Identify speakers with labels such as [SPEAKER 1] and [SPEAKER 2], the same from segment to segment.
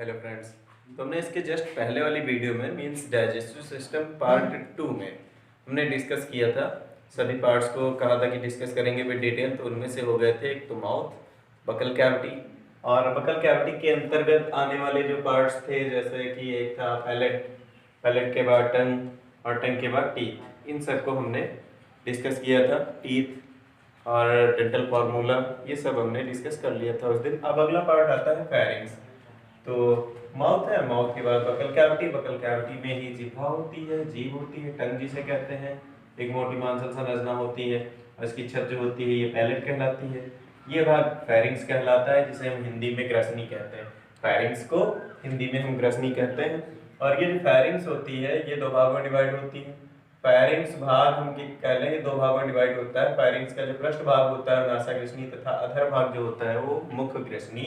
[SPEAKER 1] Hello friends. तो हमने इसके जस्ट पहले वाली वीडियो में मींस डाइजेस्टिव सिस्टम पार्ट 2 में हमने डिस्कस किया था। सभी पार्ट्स को कहा था कि डिस्कस करेंगे विद डिटेल। तो उनमें से हो गए थे एक तो माउथ, बकल कैविटी, और बकल कैविटी के अंतर्गत आने वाले जो पार्ट्स थे जैसे कि एक था पैलेट, पैलेट के बाद टंग और टंग के बाद टीथ। इन सब को हमने डिस्कस किया था। टीथ और डेंटल फार्मूला ये सब हमने डिस्कस कर लिया था उस दिन। अब अगला पार्ट आता है फेरिंग्स। तो माउथ है, माउथ के बाद बकल कैविटी, बकल कैविटी में ही जिह्वा होती है, जीभ होती है, टंग जिसे कहते हैं, एक मोटी मांसल संरचना होती है और इसकी छत जो होती है ये पैलेट कहलाती है। ये भाग फेरिंग्स कहलाता है जिसे हम हिंदी में ग्रसनी कहते हैं। फेरिंग्स को हिंदी में हम ग्रसनी कहते हैं। और ये जो फेरिंग्स होती है ये दो भागों में डिवाइड होती है। फेरिंग्स भाग हम कह लेंगे दो भागों में डिवाइड होता है। फेरिंग्स का जो पृष्ठ भाग होता है नासा ग्रसनी तथा अधर भाग जो होता है वो मुख ग्रसनी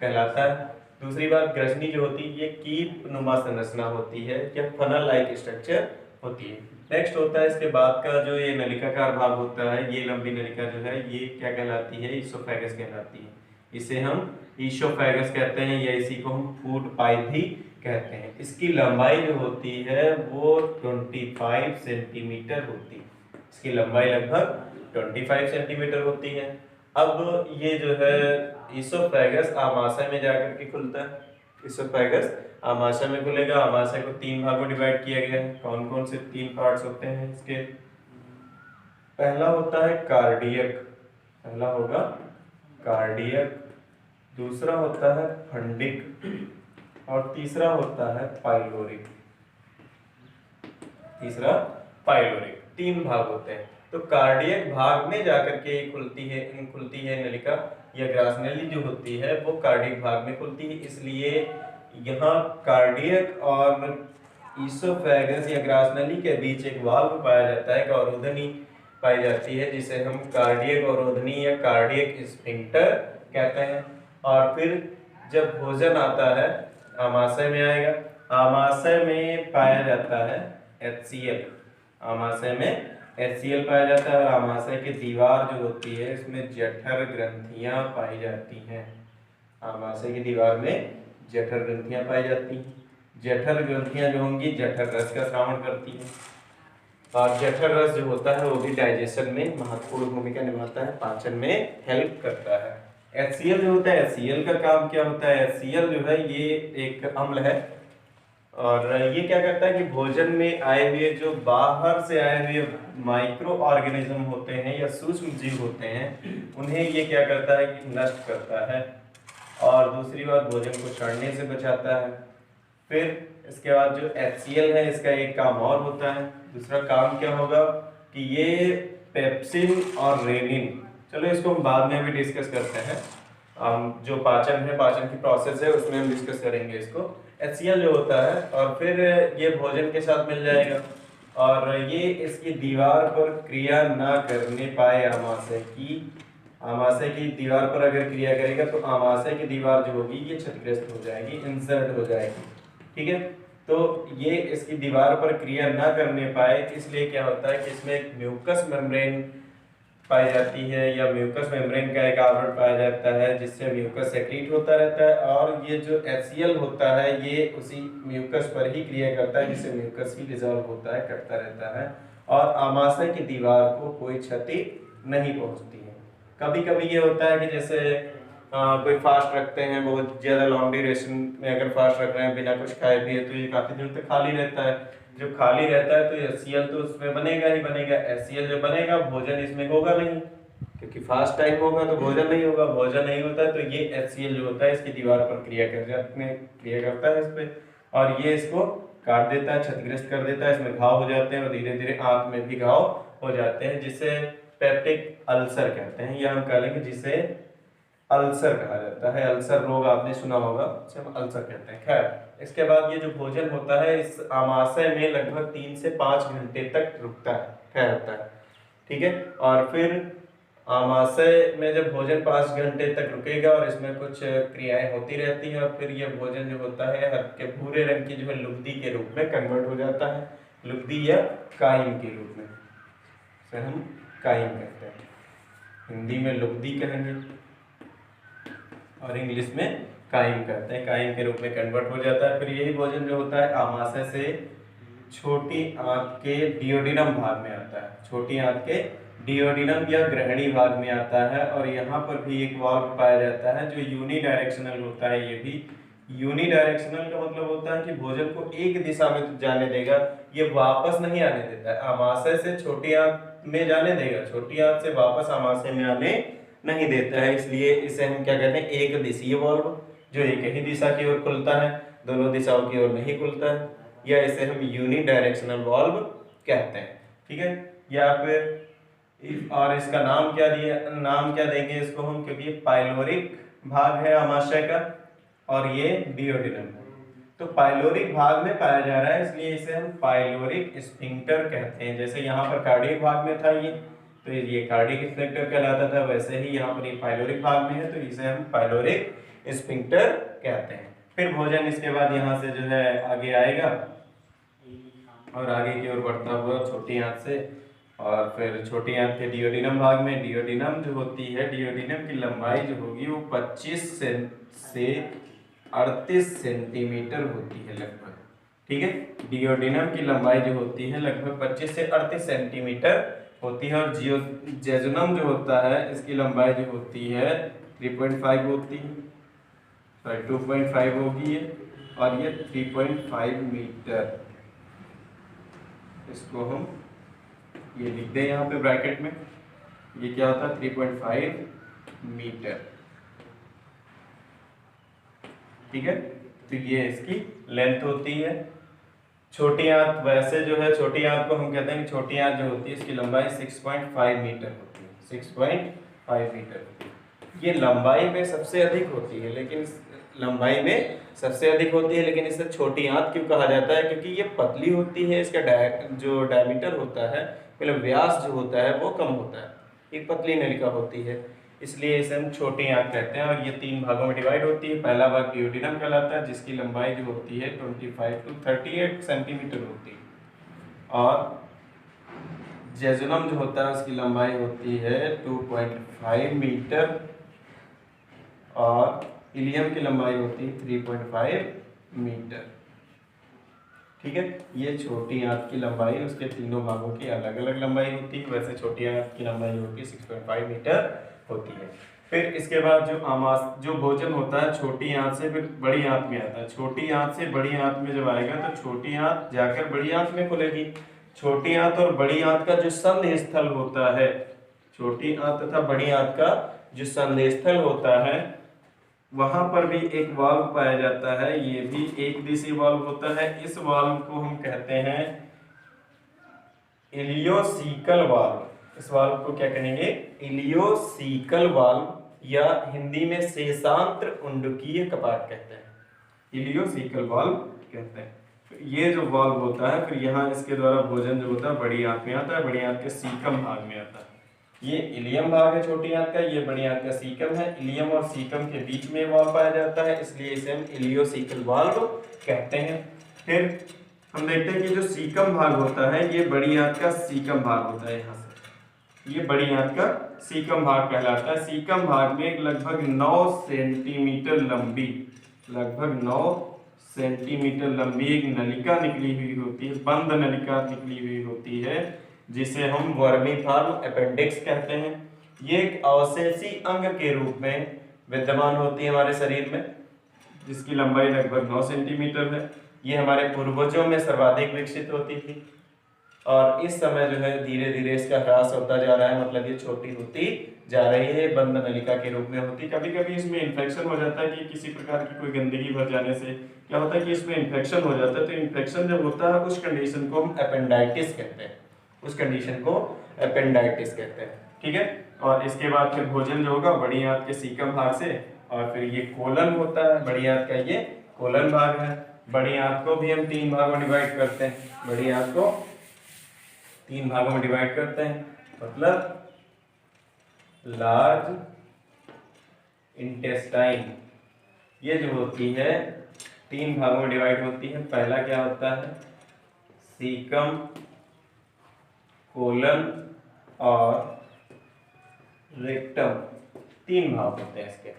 [SPEAKER 1] कहलाता है। दूसरी बात, ग्रसनी जो होती है ये कीप नुमा संरचना होती है या फनल लाइक स्ट्रक्चर होती है। नेक्स्ट होता है इसके बाद का जो ये नलिकाकार भाग होता है, ये लंबी नलिका जो है ये क्या कहलाती है? ईसोफेगस कहलाती है। इसे हम ईसोफेगस कहते हैं या इसी को हम फूड पाइप भी कहते हैं। इसकी लंबाई जो होती है वो 25 सेंटीमीटर होती है। इसकी लंबाई लगभग 25 सेंटीमीटर होती है। अब ये जो है ईसोफेगस आमाशय में जाकर के खुलता है। ईसोफेगस आमाशय में खुलेगा। आमाशय को तीन भागों में डिवाइड किया गया है। कौन कौन से तीन पार्ट्स होते हैं इसके? पहला होता है कार्डियक, पहला होगा कार्डियक, दूसरा होता है फंडिक और तीसरा होता है पाइलोरिक। तीसरा पाइलोरिक। तीन भाग होते हैं। तो कार्डियक भाग में जाकर के खुलती है नलिका या ग्रासनली जो होती है वो कार्डियक भाग में खुलती है। इसलिए यहाँ कार्डियक और ईसोफेगस या ग्रासनली के बीच एक वाल्व पाया जाता है, एक अवरोधनी पाई जाती है जिसे हम कार्डियक अवरोधनी या कार्डियक स्फिंक्टर कहते हैं। और फिर जब भोजन आता है आमाशय में आएगा। आमाशय में पाया जाता है HCl। आमाशय में HCl पाया जाता है और आमाशय की दीवार जो होती है इसमें जठर ग्रंथियां पाई जाती हैं। आमाशय की दीवार में जठर ग्रंथियां पाई जाती हैं। जठर ग्रंथियां जो होंगी जठर रस का श्रावण करती हैं और जठर रस जो होता है वो भी डाइजेशन में महत्वपूर्ण भूमिका निभाता है, पाचन में हेल्प करता है। HCl जो होता है, HCl का काम क्या होता है? HCl जो है ये एक अम्ल है और ये क्या करता है कि भोजन में आए हुए जो बाहर से आए हुए माइक्रो ऑर्गेनिज्म होते हैं या सूक्ष्म जीव होते हैं उन्हें ये क्या करता है कि नष्ट करता है। और दूसरी बात, भोजन को सड़ने से बचाता है। फिर इसके बाद जो HCl है इसका एक काम और होता है। दूसरा काम क्या होगा कि ये पेप्सिन और रेनिन, चलो इसको हम बाद में भी डिस्कस करते हैं। जो पाचन है, पाचन की प्रोसेस है उसमें हम डिस्कस करेंगे इसको। HCl जो होता है और फिर ये भोजन के साथ मिल जाएगा और ये इसकी दीवार पर क्रिया ना करने पाए आमाशय की दीवार पर अगर क्रिया करेगा तो आमाशय की दीवार जो होगी ये क्षतिग्रस्त हो जाएगी, इंसर्ट हो जाएगी। ठीक है, तो ये इसकी दीवार पर क्रिया ना करने पाए इसलिए क्या होता है कि इसमें एक म्यूकस मेम्ब्रेन पाई जाती है या म्यूकस मेम्ब्रेन का एक आवरण पाया जाता है जिससे म्यूकस सेक्रीट होता रहता है और ये जो HCl होता है ये उसी म्यूकस पर ही क्रिया करता है जिससे म्यूकस ही डिजॉल्व होता है, कटता रहता है और आमाशय की दीवार को कोई क्षति नहीं पहुंचती है। कभी कभी ये होता है कि जैसे कोई फास्ट रखते हैं, बहुत ज़्यादा लॉन्ग ड्यूरेशन में अगर फास्ट रख रहे हैं बिना कुछ खाए पिए तो ये काफ़ी दिनों तक खाली रहता है। जो खाली रहता है तो HCl तो उसमें बनेगा ही बनेगा। HCl जब बनेगा भोजन इसमें होगा नहीं, क्योंकि फास्ट टाइम होगा तो भोजन नहीं होगा। भोजन नहीं होता है तो ये HCl जो होता है इसकी दीवार पर क्रिया करता है इस पर और ये इसको काट देता है, क्षतिग्रस्त कर देता है। इसमें घाव हो जाते हैं और धीरे धीरे आंत में भी घाव हो जाते हैं जिसे पेप्टिक अल्सर कहते हैं या हम कह लेंगे जिसे अल्सर कहा जाता है। अल्सर रोग आपने सुना होगा, इसे हम अल्सर कहते हैं। खैर, इसके बाद ये जो भोजन होता है इस आमाशय में लगभग 3 से 5 घंटे तक रुकता है, ठहरता है। ठीक है, और फिर आमाशय में जब भोजन 5 घंटे तक रुकेगा और इसमें कुछ क्रियाएं होती रहती हैं और फिर ये भोजन जो होता है हल्के भूरे रंग की जो है लुगदी के रूप में कन्वर्ट हो जाता है, लुगदी या काइम के रूप में, इसे हम काइम कहते हैं। हिंदी में लुगदी कहेंगे और इंग्लिश में कायम कहते हैं, कायम के रूप में कन्वर्ट हो जाता है। फिर यही भोजन जो होता है आमाशय से छोटी आंत के डियोडिनम भाग में आता है, छोटी आंत के डियोडिनम या ग्रहणी भाग में आता है। और यहाँ पर भी एक वाल्व पाया जाता है जो यूनिडायरेक्शनल होता है। ये भी यूनिडायरेक्शनल का मतलब होता है कि भोजन को एक दिशा में जाने देगा, ये वापस नहीं आने देता है। आमाशय से छोटी आंत में जाने देगा, छोटी आंत से वापस आमाशय में आने नहीं देता है। इसलिए इसे हम क्या कहते हैं, एक दिशीय वाल्व, जो एक ही दिशा की ओर खुलता है, दोनों दिशाओं की ओर नहीं खुलता है, या इसे हम यूनिडायरेक्शनल वाल्व कहते हैं। ठीक है, या फिर और इसका नाम क्या दिया, नाम क्या देंगे इसको हम, क्योंकि ये पाइलोरिक भाग है आमाशय का और ये डियोडिनम है, तो पाइलोरिक भाग में पाया जा रहा है, इसलिए इसे हम पाइलोरिक स्फिंक्टर कहते हैं। जैसे यहाँ पर कार्डियक भाग में था ये, तो ये कार्डियक स्फिंक्टर कहलाता था, वैसे ही यहाँ पर ये पाइलोरिक भाग में है, तो इसे हम पाइलोरिक स्फिंक्टर कहते हैं। फिर भोजन इसके बाद यहाँ से जो है आगे आएगा और आगे की ओर बढ़ता हुआ छोटी आंत से, और फिर छोटी आंत के डियोडिनम भाग में, डियोडिनम जो होती है, डियोडिनम की लंबाई जो होगी वो 25 से 38 सेंटीमीटर होती है लगभग। ठीक है, डियोडिनम की लंबाई जो होती है लगभग 25 से 38 सेंटीमीटर होती है। और जेजुनम जो होता है इसकी लंबाई जो होती है 3.5 होती है, सॉरी 2.5 होगी ये, और ये 3.5 मीटर। इसको हम ये लिख दें यहाँ पे ब्रैकेट में, ये क्या होता है 3.5 मीटर। ठीक है, तो ये इसकी लेंथ होती है। छोटी आंत वैसे जो है, छोटी आंत को हम कहते हैं कि छोटी आंत जो होती है इसकी लंबाई 6.5 मीटर होती है, 6.5 मीटर होती है। ये लंबाई में सबसे अधिक होती है, लेकिन लंबाई में सबसे अधिक होती है, लेकिन इसे छोटी आंत क्यों कहा जाता है, क्योंकि ये पतली होती है, इसका जो डायमीटर होता है, मतलब व्यास जो होता है वो कम होता है, एक पतली नलिका होती है, इसलिए इसे हम छोटी आंत कहते हैं। और ये 3 भागों में डिवाइड होती है। पहला भाग डियोडिनम कहलाता है, जिसकी लंबाई जो होती है 25 to 38 सेंटीमीटर होती है। और जेजुनम जो होता है उसकी लंबाई होती है 2.5 मीटर, और इलियम की लंबाई होती है 3.5 मीटर। ठीक है, ये छोटी आंत की लंबाई, उसके तीनों भागों की अलग अलग लंबाई होती है। वैसे छोटी आंत की लंबाई होती है 6.5 मीटर होती है। फिर इसके बाद जो भोजन होता है छोटी आंत से फिर बड़ी आंत में आता है। छोटी आंत से बड़ी आंत में जब आएगा तो छोटी आंत जाकर बड़ी आंत में खुलेगी। छोटी आंत और बड़ी आंत का जो संधि स्थल होता है, छोटी आंत तथा बड़ी आंत का जो संधि स्थल होता है, वहां पर भी एक वाल्व पाया जाता है। ये भी एक दिशीय वाल्व होता है। इस वाल्व को हम कहते हैं इलियोसीकल वाल्व। इस वाल्व को क्या कहेंगे, इलियोसीकल वाल्व, या हिंदी में शेषांत्र उंडकीय कपाट कहते हैं, इलियोसीकल वाल्व कहते हैं। तो ये जो वाल्व होता है, फिर यहाँ इसके द्वारा भोजन जो होता है बड़ी आंत में आता है, बड़ी आंत के सीकम भाग में आता है। ये इलियम भाग है छोटी आंत का, ये बड़ी आंत का सीकम है। इलियम और सीकम के बीच में वाल्व पाया जाता है, इसलिए इसे हम इलियोसीकल वाल्व कहते हैं। फिर हम देखते हैं कि जो सीकम भाग होता है, ये बड़ी आंत का सीकम भाग होता है। यहाँ से ये बड़ी आंत का सीकम भाग कहलाता है। सीकम भाग में लगभग 9 सेंटीमीटर लंबी, लगभग 9 सेंटीमीटर लंबी एक नलिका निकली हुई होती है, बंद नलिका निकली हुई होती है, जिसे हम वर्मीफॉर्म अपेंडिक्स कहते हैं। ये एक अवशेषी अंग के रूप में विद्यमान होती है हमारे शरीर में, जिसकी लंबाई लगभग 9 सेंटीमीटर है। ये हमारे पूर्वजों में सर्वाधिक विकसित होती थी, और इस समय जो है धीरे धीरे इसका ह्रास होता जा रहा है, मतलब ये छोटी होती जा रही है, बंद नलिका के रूप में होती। कभी कभी इसमें इन्फेक्शन हो जाता है कि किसी प्रकार की कोई गंदगी भर जाने से क्या होता है कि इसमें इन्फेक्शन हो जाता है। तो इन्फेक्शन जब होता है उस कंडीशन को हम अपेंडाइटिस कहते हैं, उस कंडीशन को अपेंडाइटिस कहते हैं। ठीक है, और इसके बाद फिर भोजन जो होगा बड़ी आंत के सीकम भाग से, और फिर ये कोलन होता है, बड़ी आंत का ये कोलन भाग है। बड़ी आंत को भी हम 3 भागों में डिवाइड करते हैं, बड़ी आंत को 3 भागों में डिवाइड करते हैं, मतलब लार्ज इंटेस्टाइन ये जो होती है 3 भागों में डिवाइड होती है। पहला क्या होता है, सीकम, कोलन और रेक्टम, 3 भाग होते हैं इसके।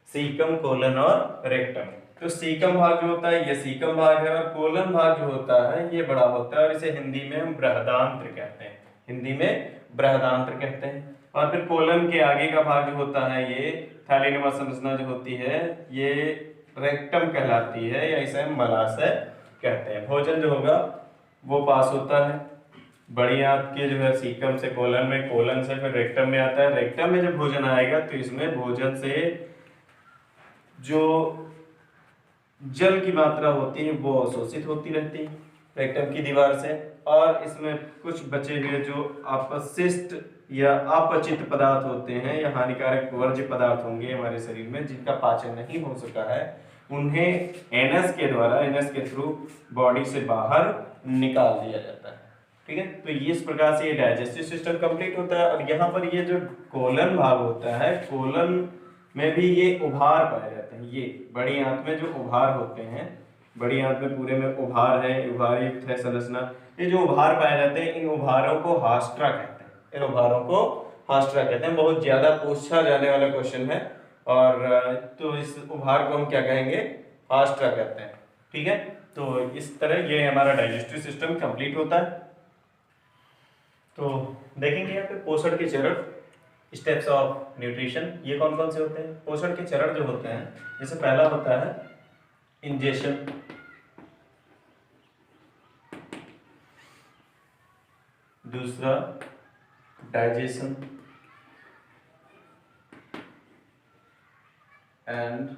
[SPEAKER 1] सीकम, कोलन और रेक्टम। तो सीकम भाग जो होता है ये सीकम भाग है, और कोलन भाग जो होता है ये बड़ा होता है, और इसे हिंदी में हम बृहदांत्र कहते हैं, हिंदी में बृहदांत्र कहते हैं। और फिर कोलन के आगे का भाग जो होता है ये थैलीनुमा संरचना जो होती है ये रेक्टम कहलाती है, या इसे हम मलाशय कहते हैं। भोजन जो होगा वो पास होता है बड़ी आंत के जो है सीकम से कोलन में, कोलन से फिर रेक्टम में आता है। रेक्टम में जब भोजन आएगा तो इसमें भोजन से जो जल की मात्रा होती है वो अवशोषित होती रहती है रेक्टम की दीवार से, और इसमें कुछ बचे हुए जो अपशिष्ट या अपचित पदार्थ होते हैं या हानिकारक वर्ज्य पदार्थ होंगे हमारे शरीर में जिनका पाचन नहीं हो सका है, उन्हें एनएस के द्वारा, एनएस के थ्रू बॉडी से बाहर निकाल दिया जाता है। ठीक है, तो इस प्रकार से ये डाइजेस्टिव सिस्टम कंप्लीट होता है। और यहाँ पर ये जो कोलन भाग होता है, कोलन में भी ये उभार पाए जाते हैं। ये बड़ी आंत में जो उभार होते हैं, बड़ी आंत में पूरे में उभार है, उभार युक्त है संरचना। ये जो उभार पाए जाते हैं इन उभारों को हास्ट्रा कहते हैं, इन उभारों को हास्ट्रा कहते हैं। बहुत ज्यादा पूछा जाने वाला क्वेश्चन है, और तो इस उभार को हम क्या कहेंगे, हास्ट्रा कहते हैं। ठीक है, तो इस तरह ये हमारा डाइजेस्टिव सिस्टम कंप्लीट होता है। तो देखेंगे यहाँ पे पोषण के चरण, स्टेप्स ऑफ न्यूट्रिशन, ये कौन कौन से होते हैं। पोषण के चरण जो होते हैं, जैसे पहला होता है इंजेशन, दूसरा digestion and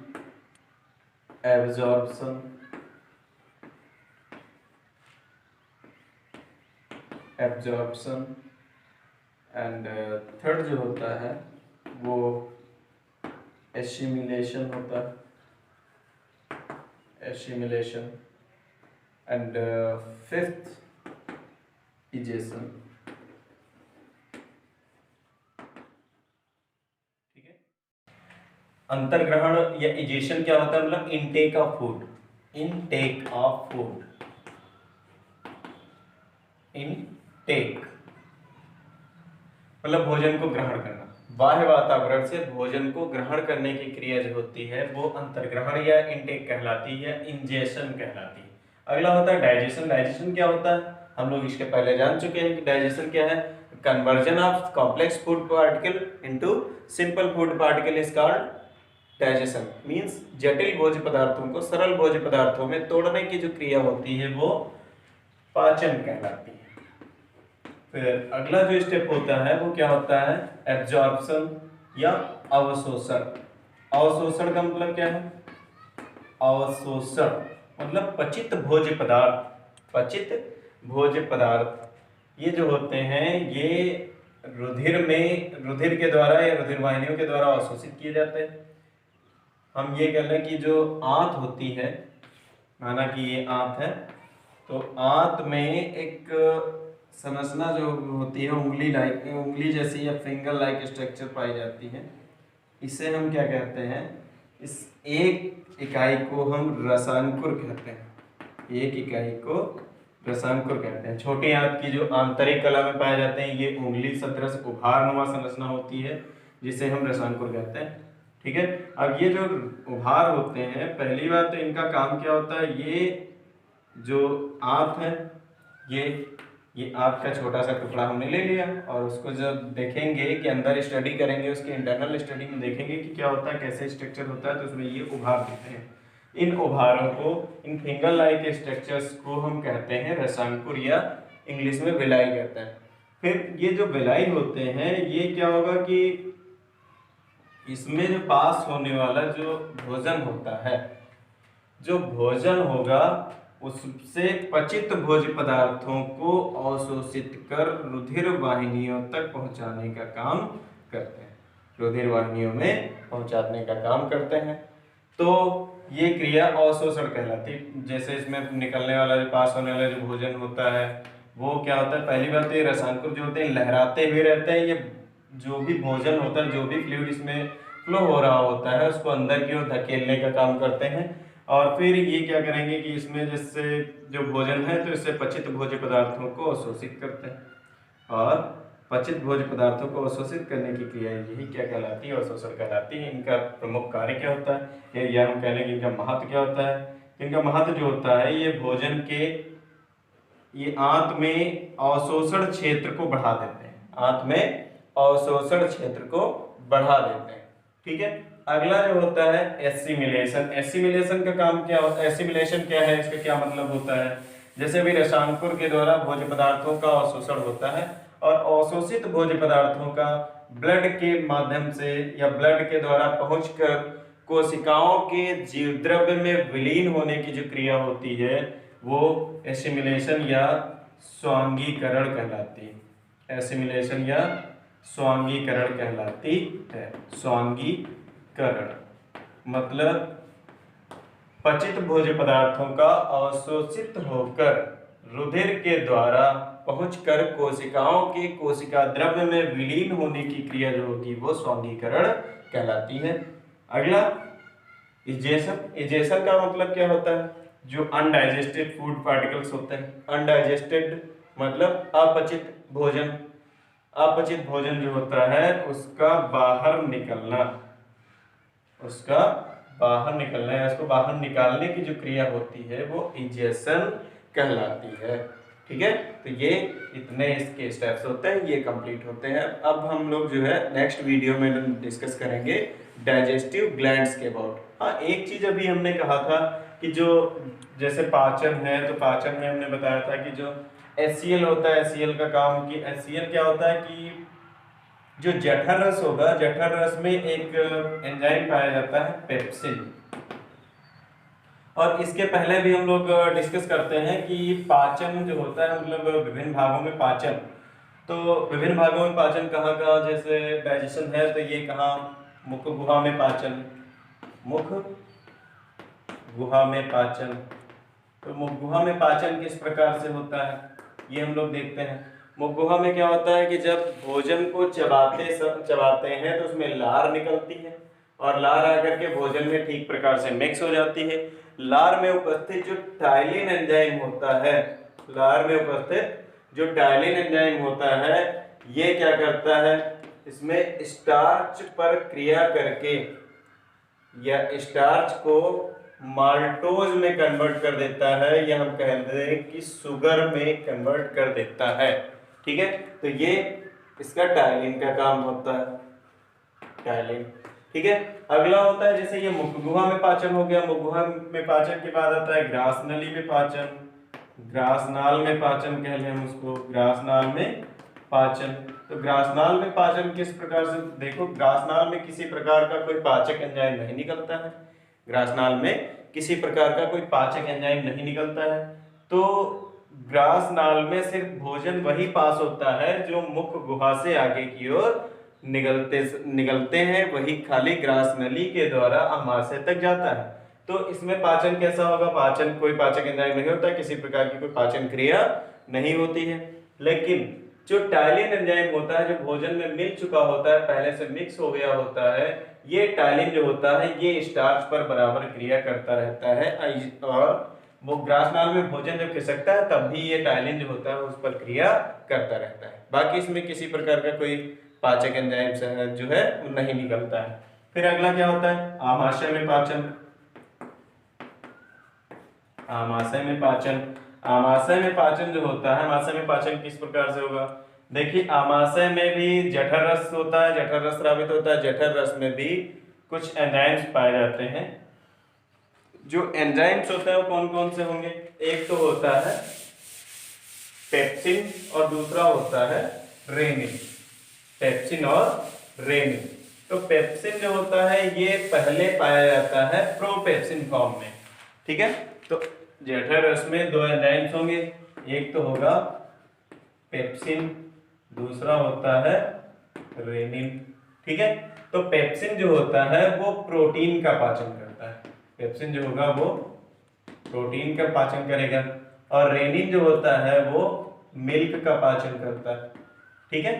[SPEAKER 1] absorption, and third जो होता है वो एसिमिलेशन होता है, एसिमिलेशन, एंड फिफ्थ इजेशन। ठीक है, अंतर्ग्रहण या इजेशन क्या होता है, मतलब intake of food, intake of food, intake मतलब भोजन को ग्रहण करना। बाह्य वातावरण से भोजन को ग्रहण करने की क्रिया जो होती है वो अंतर्ग्रहण या इनटेक कहलाती है, इंजेशन कहलाती है। अगला होता है डाइजेशन। डाइजेशन क्या होता है, हम लोग इसके पहले जान चुके हैं कि डाइजेशन क्या है, conversion of complex food particle into simple food particle is called digestion. Means जटिल भोज्य पदार्थों को सरल भोज्य पदार्थों में तोड़ने की जो क्रिया होती है वो पाचन कहलाती है। फिर अगला जो स्टेप होता है वो क्या होता है, एब्जॉर्प्शन या अवशोषण। अवशोषण का मतलब क्या है, अवशोषण मतलब पचित भोज्य पदार्थ, पचित भोज्य पदार्थ ये जो होते हैं ये रुधिर में, रुधिर के द्वारा या रुधिर वाहिनियों के द्वारा अवशोषित किए जाते हैं। हम ये कह लें कि जो आंत होती है, माना कि ये आंत है, तो आंत में एक संरचना जो होती है उंगली लाइक, उंगली जैसी या फिंगर लाइक स्ट्रक्चर पाई जाती है। इसे हम क्या कहते हैं, इस एक इकाई को हम रसांकुर कहते हैं, एक इकाई को रसांकुर कहते हैं। छोटी आंत की जो आंतरिक कला में पाए जाते हैं ये उंगली सदृश उभारनुमा संरचना होती है जिसे हम रसांकुर कहते हैं। ठीक है, अब ये जो उभार होते हैं, पहली बात तो इनका काम क्या होता है, ये जो आंत है ये आंत का छोटा सा टुकड़ा हमने ले लिया, और उसको जब देखेंगे कि अंदर स्टडी करेंगे, उसके इंटरनल स्टडी में देखेंगे कि क्या होता है, कैसे स्ट्रक्चर होता है, तो उसमें ये उभार दिखते हैं। इन उभारों को, इन फिंगर लाइक स्ट्रक्चर्स को हम कहते हैं रसांकुर या इंग्लिश में विलाई कहते हैं। फिर ये जो विलाई होते हैं ये क्या होगा कि इसमें जो पास होने वाला जो भोजन होता है, जो भोजन होगा उससे पचित भोज्य पदार्थों को अवशोषित कर रुधिर वाहिनियों तक पहुंचाने का काम करते हैं, रुधिर वाहिनियों में पहुंचाने का काम करते हैं। तो ये क्रिया अवशोषण कहलाती है। जैसे इसमें निकलने वाला जो पास होने वाला जो भोजन होता है वो क्या होता है, पहली बात तो ये रसांकुर जो होते हैं लहराते हुए रहते हैं। ये जो भी भोजन होता है, जो भी फ्लूइड इसमें फ्लो हो रहा होता है उसको अंदर की ओर धकेलने का काम करते हैं। और फिर ये क्या करेंगे कि इसमें जिससे जो भोजन है तो इससे पचित भोज्य पदार्थों को अवशोषित करते हैं और पचित भोज्य पदार्थों को अवशोषित करने की क्रिया यही क्या कहलाती है, अवशोषण कहलाती है। इनका प्रमुख कार्य क्या होता है, या हम कह लें कि इनका महत्व क्या होता है। इनका महत्व जो होता है, ये भोजन के ये आंत में अवशोषण क्षेत्र को बढ़ा देते हैं, आंत में अवशोषण क्षेत्र को बढ़ा देते हैं। ठीक है, अगला जो होता है एसिमिलेशन। एसिमिलेशन का काम क्या होता है, एसिमिलेशन क्या है, इसका क्या मतलब होता है। जैसे भी रसायनकुर के द्वारा भोज्य पदार्थों का अवशोषण होता है और अवशोषित भोज्य पदार्थों का ब्लड के माध्यम से या ब्लड के द्वारा पहुंचकर कोशिकाओं के जीवद्रव्य में विलीन होने की जो क्रिया होती है वो एसिमिलेशन या स्वांगीकरण कहलाती है। एसिमिलेशन या स्वांगीकरण कहलाती है। स्वांगीकरण मतलब पचित भोज्य पदार्थों का अवशोषित होकर रुधिर के द्वारा पहुंचकर कोशिकाओं के कोशिका द्रव्य में विलीन होने की क्रिया जो होगी वो स्वांगीकरण कहलाती है। अगला इजेशन। इजेशन का मतलब क्या होता है, जो अनडाइजेस्टेड फूड पार्टिकल्स होते हैं। अनडाइजेस्टेड मतलब अपचित भोजन। अपचित भोजन जो होता है उसका बाहर निकलना, उसका बाहर निकलना है, उसको बाहर निकालने की जो क्रिया होती है वो इजेशन कहलाती है। ठीक है, तो ये इतने इसके स्टेप्स होते हैं, ये कंप्लीट होते हैं। अब हम लोग जो है नेक्स्ट वीडियो में डिस्कस करेंगे डाइजेस्टिव ग्लैंड्स के अबाउट। हाँ, एक चीज अभी हमने कहा था कि जो जैसे पाचन है, तो पाचन में हमने बताया था कि जो HCl होता है, HCl का काम कि HCl क्या होता है कि जो जठर रस होगा, जठर रस में एक एंजाइम पाया जाता है पेप्सिन। और इसके पहले भी हम लोग डिस्कस करते हैं कि पाचन जो होता है मतलब विभिन्न भागों में पाचन। तो विभिन्न भागों में पाचन कहाँ कहाँ, जैसे डाइजेशन है तो ये कहाँ, मुख गुहा में पाचन, मुख गुहा में पाचन। तो मुख गुहा में पाचन किस प्रकार से होता है ये हम लोग देखते हैं। मुख गुहा में क्या होता है कि जब भोजन को चबाते हैं तो उसमें लार निकलती है और लार आकर के भोजन में ठीक प्रकार से मिक्स हो जाती है। लार में उपस्थित जो टाइलिन एंजाइम होता है, लार में उपस्थित जो टाइलिन एंजाइम होता है ये क्या करता है, इसमें स्टार्च पर क्रिया करके या स्टार्च को माल्टोज में कन्वर्ट कर देता है, या हम कहते हैं कि शुगर में कन्वर्ट कर देता है। ठीक है, तो ये इसका टाइलिन का काम होता है, टाइलिन। ठीक है, अगला होता है जैसे ये मुख गुहा में पाचन हो गया। मुख गुहा में पाचन के बाद आता है ग्रास नली में पाचन, ग्रास नाल में पाचन कह लें हम उसको, ग्रास नाल में पाचन। तो ग्रासनाल में पाचन किस प्रकार से, देखो ग्रासनाल में किसी प्रकार का कोई पाचक एंजाइम नहीं निकलता है, ग्रासनाल में किसी प्रकार का कोई पाचक एंजाइम नहीं निकलता है। तो ग्रासनाल में सिर्फ भोजन वही पास होता है जो मुख गुहा से आगे की ओर निकलते हैं, वही खाली ग्रास नली के द्वारा आमाशय तक जाता है। तो इसमें पाचन कैसा होगा, पाचन कोई पाचक एंजाइम नहीं होता, किसी प्रकार की कोई पाचन क्रिया नहीं होती है। लेकिन जो टाइलिन एंजाइम होता है जो भोजन में मिल चुका होता है, पहले से मिक्स हो गया होता है, ये टाइलिन जो होता है ये स्टार्च पर बराबर क्रिया करता रहता है और वो ग्रासनाल में भोजन जब खिसकता है तब भी ये टाइलिन जो होता है उस पर क्रिया करता रहता है। बाकी इसमें किसी प्रकार का कोई पाचक एंजाइम जो है वो नहीं निकलता है। फिर अगला क्या होता है, आमाशय में पाचन। आमाशय में पाचन, आमाशय में पाचन जो होता है, आमाशय में पाचन किस प्रकार से होगा, देखिए आमाशय में भी जठर रस होता है, जठर रस स्रावित होता है, जठर रस में भी कुछ एंजाइम्स पाए जाते हैं। जो एंजाइम्स होते हैं वो कौन कौन से होंगे, एक तो होता है पेप्सिन और दूसरा होता है रेनिन, पेप्सिन और रेनिन। तो पेप्सिन जो होता है ये पहले पाया जाता है प्रोपेप्सिन फॉर्म में। ठीक है, तो जठर रस में दो एंजाइम्स होंगे, एक तो होगा पेप्सिन, दूसरा होता है रेनिन। ठीक है, तो पेप्सिन जो होता है वो प्रोटीन का पाचन करता है, पेप्सिन जो होगा वो प्रोटीन का पाचन करेगा, और रेनिन जो होता है वो मिल्क का पाचन करता है। ठीक है,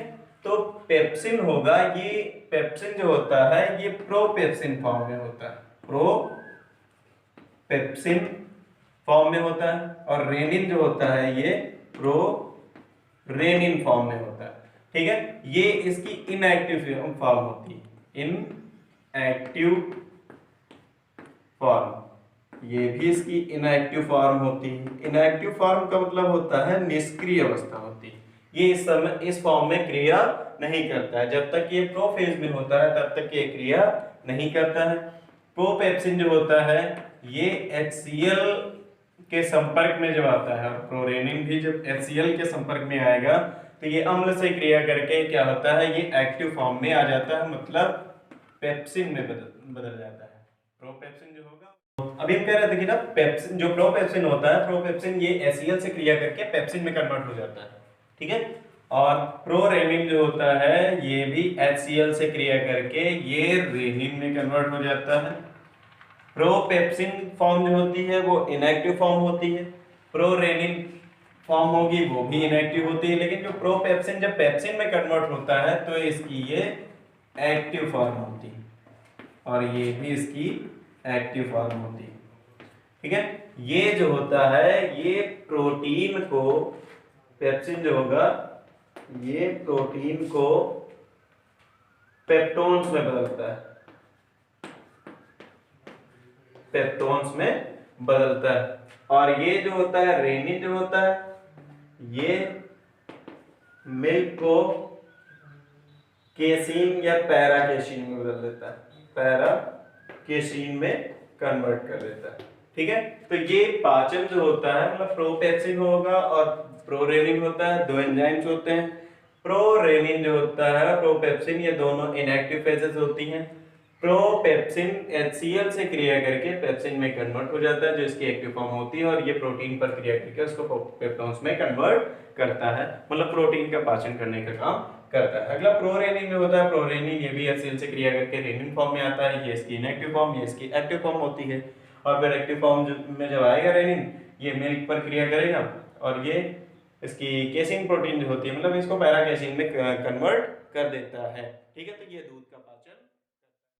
[SPEAKER 1] तो पेप्सिन होगा, ये पेप्सिन जो होता है ये प्रोपेप्सिन फॉर्म में होता है, प्रोपेप्सिन फॉर्म में होता है, और रेनिन जो होता है ये प्रोरेनिन फॉर्म में होता है। ठीक है, ये इसकी इनएक्टिव फॉर्म होती है, इनएक्टिव फॉर्म, ये भी इसकी इनएक्टिव फॉर्म होती है। इनएक्टिव फॉर्म का मतलब होता है निष्क्रिय अवस्था होती है, ये इस समय इस फॉर्म में क्रिया नहीं करता है। जब तक ये प्रोफेज में होता है तब तक ये क्रिया नहीं करता है। प्रोपेप्सिन जो होता है ये HCl के संपर्क में जब आता है, और प्रोरेनिन भी जब HCl के संपर्क में आएगा तो ये अम्ल से क्रिया करके क्या होता है, ये एक्टिव फॉर्म में आ जाता है, मतलब पेप्सिन में बदल जाता है। प्रोपेप्सिन जो होगा, अभी हम कह रहे थे कि ना पेप्सिन, जो प्रोपेप्सिन होता है, प्रोपेप्सिन ये HCl से क्रिया करके पेप्सिन में कन्वर्ट हो जाता है, ठीक है। और प्रोरेनिन जो होता है ये भी HCl से क्रिया करके ये रेनिन में कन्वर्ट हो जाता है। प्रोपेप्सिन फॉर्म जो होती है वो इनएक्टिव फॉर्म होती है, प्रोरेनिन फॉर्म होगी वो भी इनएक्टिव होती है, लेकिन जो प्रोपेप्सिन जब पेप्सिन में कन्वर्ट होता है तो इसकी ये एक्टिव फॉर्म होती है, और ये भी इसकी एक्टिव फॉर्म होती है, ठीक है। ये जो होता है ये प्रोटीन को, पेप्सिन जो होगा ये प्रोटीन को पेप्टोन्स में बदलता है, पेप्टोन्स में बदलता है। और ये जो होता है रेनिन जो होता है ये मिल्क को केसीन या पैराकेसीन में बदल देता है, पैराकेसीन में कन्वर्ट कर देता है, ठीक है। तो ये पाचन जो होता है मतलब प्रोपेप्सिन होगा और प्रोरेनिन होता है, दो एंजाइम्स होते हैं। प्रोरेनिन जो होता है प्रोपेप्सिन, ये दोनों इनएक्टिव फेजेस होती हैं। प्रोपेप्सिन HCl से क्रिया करके पेप्सिन में कन्वर्ट हो जाता है जो इसकी एक्टिव फॉर्म होती है, और ये प्रोटीन पर क्रिया करके उसको पेप्टोन्स में कन्वर्ट करता है, मतलब प्रोटीन का पाचन करने का काम करता है। अगला प्रोरेनिन में होता है, प्रोरेनिन ये भी HCl से क्रिया करके रेनिन फॉर्म में आता है, ये इसकी इनएक्टिव फॉर्म, ये इसकी एक्टिव फॉर्म होती है। और फिर एक्टिव फॉर्म में जब आएगा रेनिन, ये मिल्क पर क्रिया करेगा और ये इसकी केसिन प्रोटीन जो होती है मतलब इसको पैराकेसिन में कन्वर्ट कर देता है, ठीक है। तो ये दूध का पाचन